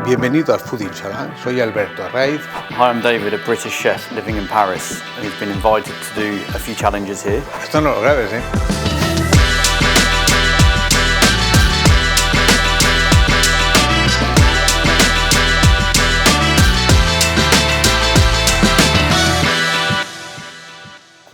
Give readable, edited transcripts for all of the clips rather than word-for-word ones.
Bienvenido al Foodies, soy Alberto Arraiz. Hi, I'm David, a British chef living in Paris, who's been invited to do a few challenges here. Esto no lo grabes, ¿eh?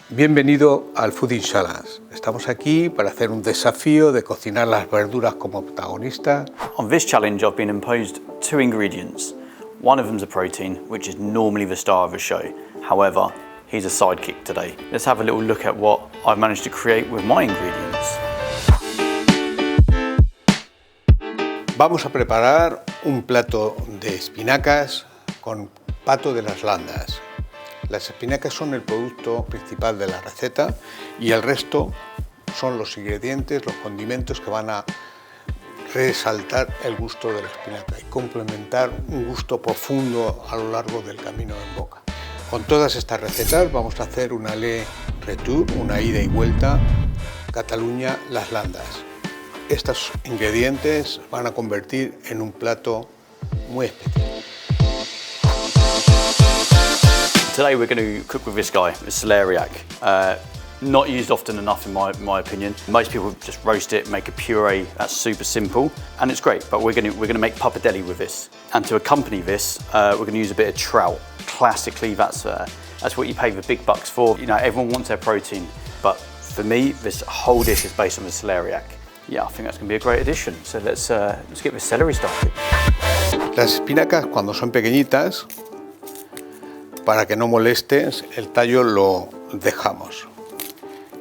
Bienvenido al Foodies Challenge. Estamos aquí para hacer un desafío de cocinar las verduras como protagonista. On this challenge, I've been imposed two ingredients. One of them's a protein, which is normally the star of the show. However, he's a sidekick today. Let's have a little look at what I've managed to create with my ingredients. Vamos a preparar un plato de espinacas con pato de las landas. Las espinacas son el producto principal de la receta y el resto son los ingredientes, los condimentos que van a resaltar el gusto de la espinaca y complementar un gusto profundo a lo largo del camino en boca. Con todas estas recetas vamos a hacer un aller-retour, una ida y vuelta, Cataluña-Las Landas. Estos ingredientes van a convertir en un plato muy especial. Today we're going to cook with this guy, a celeriac. Not used often enough in my opinion. Most people just roast it, make a puree. That's super simple and it's great, but we're going to make pappardelle with this. And to accompany this, we're going to use a bit of trout. Classically, that's what you pay the big bucks for. You know, everyone wants their protein, but for me, this whole dish is based on the celeriac. Yeah, I think that's going to be a great addition. So let's get the celery started. Las espinacas, cuando son pequeñitas, para que no molestes, el tallo lo dejamos.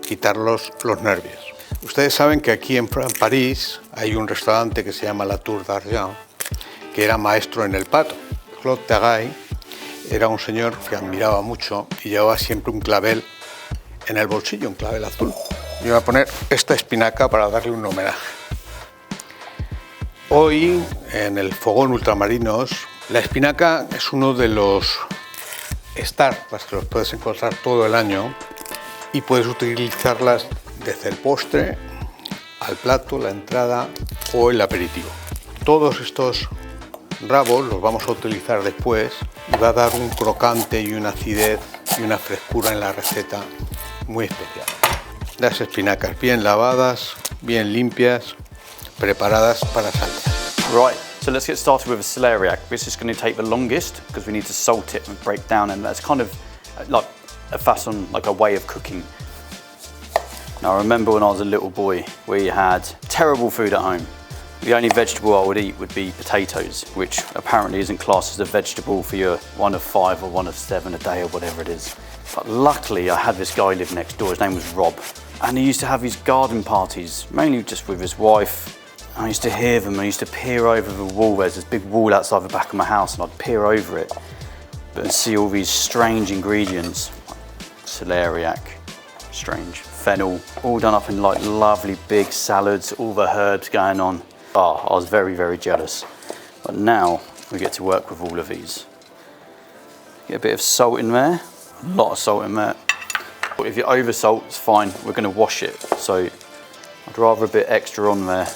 Quitar los nervios. Ustedes saben que aquí en París hay un restaurante que se llama La Tour d'Argent, que era maestro en el pato. Claude Terray era un señor que admiraba mucho y llevaba siempre un clavel en el bolsillo, un clavel azul. Yo voy a poner esta espinaca para darle un homenaje. Hoy, en el fogón ultramarinos, la espinaca es uno de los stars que los puedes encontrar todo el año y puedes utilizarlas desde el postre al plato, la entrada o el aperitivo. Todos estos rabos los vamos a utilizar después y va a dar un crocante y una acidez y una frescura en la receta muy especial. Las espinacas bien lavadas, bien limpias, preparadas para saltear. Right, so let's get started with the celeriac. This is going to take the longest because we need to salt it and break down, and that's kind of like a façon, like a way of cooking. Now I remember when I was a little boy, we had terrible food at home. The only vegetable I would eat would be potatoes, which apparently isn't classed as a vegetable for your 1 of 5 or 1 of 7 a day or whatever it is. But luckily I had this guy live next door, his name was Rob, and he used to have these garden parties, mainly just with his wife. I used to hear them, I used to peer over the wall. There's this big wall outside the back of my house and I'd peer over it and see all these strange ingredients. Celeriac, strange, fennel, all done up in like lovely big salads, all the herbs going on. Oh, I was very, very jealous. But now we get to work with all of these. Get a bit of salt in there, a lot of salt in there. If you over salt, it's fine, we're going to wash it. So I'd rather a bit extra on there.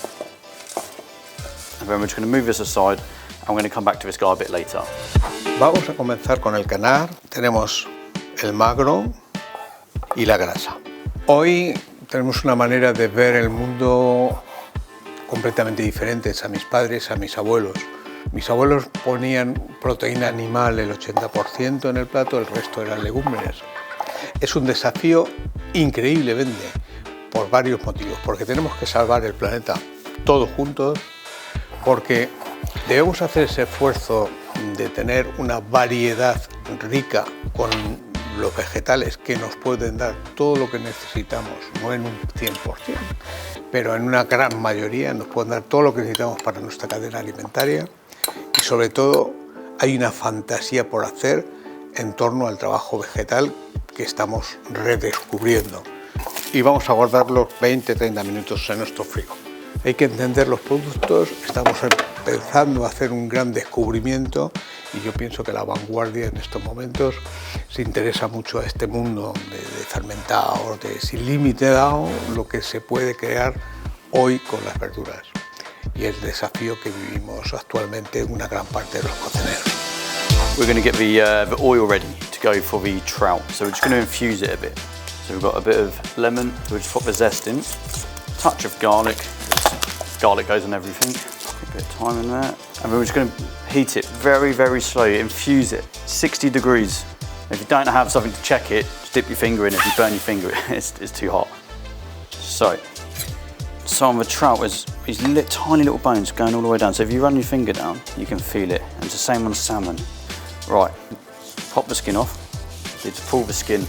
And then we're just going to move this aside. I'm going to come back to this guy a bit later. Vamos a comenzar con el canar. Tenemos el magro y la grasa. Hoy tenemos una manera de ver el mundo completamente diferentes a mis padres, a mis abuelos. Mis abuelos ponían proteína animal el 80% en el plato, el resto eran legumbres. Es un desafío increíblemente por varios motivos, porque tenemos que salvar el planeta todos juntos, porque debemos hacer ese esfuerzo de tener una variedad rica con los vegetales que nos pueden dar todo lo que necesitamos, no en un 100%, pero en una gran mayoría nos pueden dar todo lo que necesitamos para nuestra cadena alimentaria y sobre todo hay una fantasía por hacer en torno al trabajo vegetal que estamos redescubriendo y vamos a guardarlos 20-30 minutos en nuestro frigo. Hay que entender los productos, estamos empezando a hacer un gran descubrimiento y yo pienso que la vanguardia en estos momentos se interesa mucho a este mundo de fermentados, de sin límite dado, lo que se puede crear hoy con las verduras. y el desafío que vivimos actualmente una gran parte de los cocineros. We're going to get the oil ready to go for the trout, so we're just going to infuse it a bit. So we've got a bit of lemon, so we'll just pop the zest in, touch of garlic. Garlic goes on everything. A bit of thyme in there, and we're just going to heat it very, very slowly. Infuse it 60 degrees. If you don't have something to check it, just dip your finger in. If you burn your finger, it's too hot. So some of the trout is these tiny little bones going all the way down. So if you run your finger down, you can feel it. And it's the same on salmon. Right, pop the skin off. Need to pull the skin.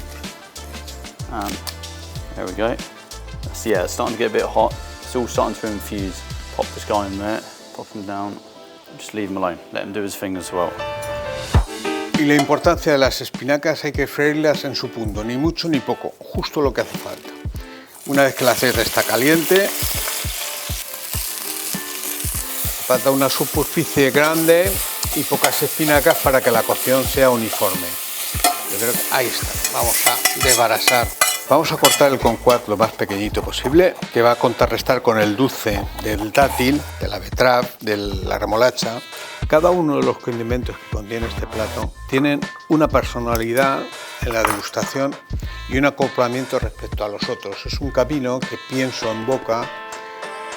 And there we go. Yeah, it's starting to get a bit hot. It's all starting to infuse. Pop this guy in there, pop him down. Just leave him alone. Let him do his thing as well. Y la importancia de las espinacas hay que freírlas en su punto, ni mucho ni poco, justo lo que hace falta. Una vez que el aceite está caliente, falta una superficie grande y pocas espinacas para que la cocción sea uniforme. Yo creo que ahí está, vamos a desbarasar. Vamos a cortar el kumquat lo más pequeñito posible, que va a contrarrestar con el dulce del dátil, de la betterave, de la remolacha. Cada uno de los condimentos que contiene este plato tienen una personalidad en la degustación y un acoplamiento respecto a los otros. Es un camino que pienso en boca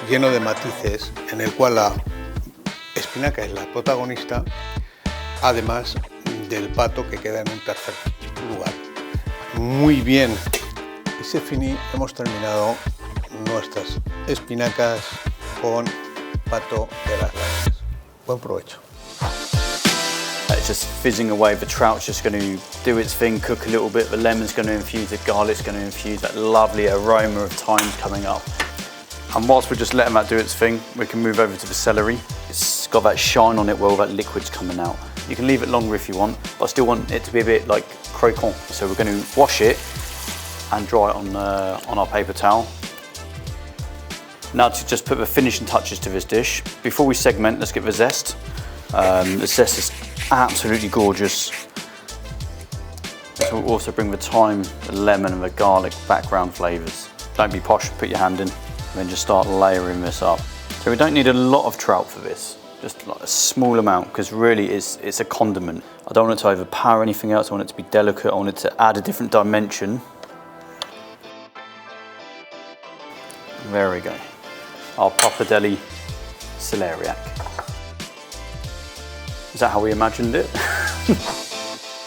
lleno de matices, en el cual la espinaca es la protagonista, además del pato que queda en un tercer lugar. Muy bien. Y se finí, hemos terminado nuestras espinacas con pato de las lanas. Buen provecho. It's just fizzing away. The trout's just going to do its thing, cook a little bit. The lemon's going to infuse, the garlic's going to infuse that lovely aroma of thyme's coming up. And whilst we're just letting that do its thing, we can move over to the celery. It's got that shine on it where all that liquid's coming out. You can leave it longer if you want, but I still want it to be a bit like croquant. So we're going to wash it and dry it on our paper towel. Now to just put the finishing touches to this dish. Before we segment, let's get the zest. The zest is absolutely gorgeous. This will also bring the thyme, the lemon and the garlic background flavours. Don't be posh, put your hand in, and then just start layering this up. So we don't need a lot of trout for this, just like a small amount, because really it's a condiment. I don't want it to overpower anything else, I want it to be delicate, I want it to add a different dimension. There we go. Our pappardelle celeriac. Is that how we imagined it?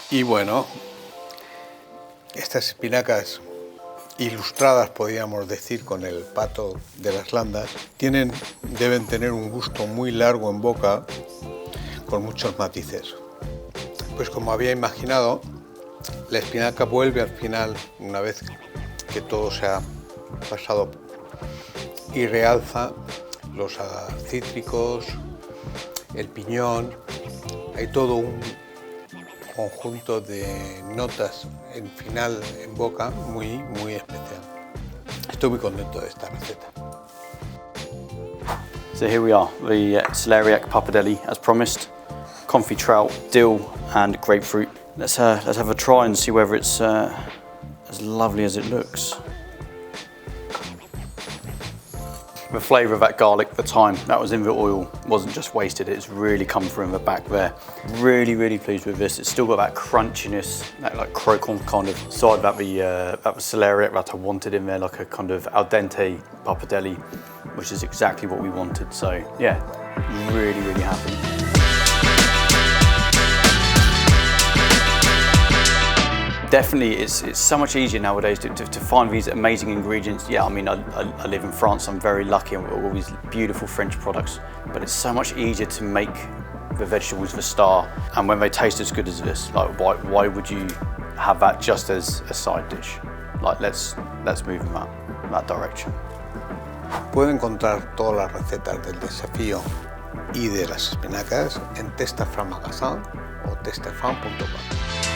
Y bueno, estas espinacas ilustradas, podríamos decir, con el pato de las landas, deben tener un gusto muy largo en boca, con muchos matices. Pues como había imaginado, la espinaca vuelve al final, una vez que todo se ha pasado, y realza los cítricos, el piñón. Hay todo un conjunto de notas en final en boca muy especial. Estoy muy contento de esta receta. So here we are, the celeriac pappardelle as promised. Confit trout, dill and grapefruit. Let's have a try and see whether it's as lovely as it looks. The flavour of that garlic, the thyme, that was in the oil, wasn't just wasted, it's really come through in the back there. Really pleased with this. It's still got that crunchiness, that like croquant kind of side that the celeriac that I wanted in there, like a kind of al dente pappardelle, which is exactly what we wanted. So yeah, really happy. Definitely, it's so much easier nowadays to find these amazing ingredients. Yeah, I mean, I live in France, I'm very lucky and all these beautiful French products, but it's so much easier to make the vegetables the star. And when they taste as good as this, like why would you have that just as a side dish? Like let's move in that direction. Pueden encontrar todas las recetas del desafío y de las espinacas en testafranmagasin o testafran.com.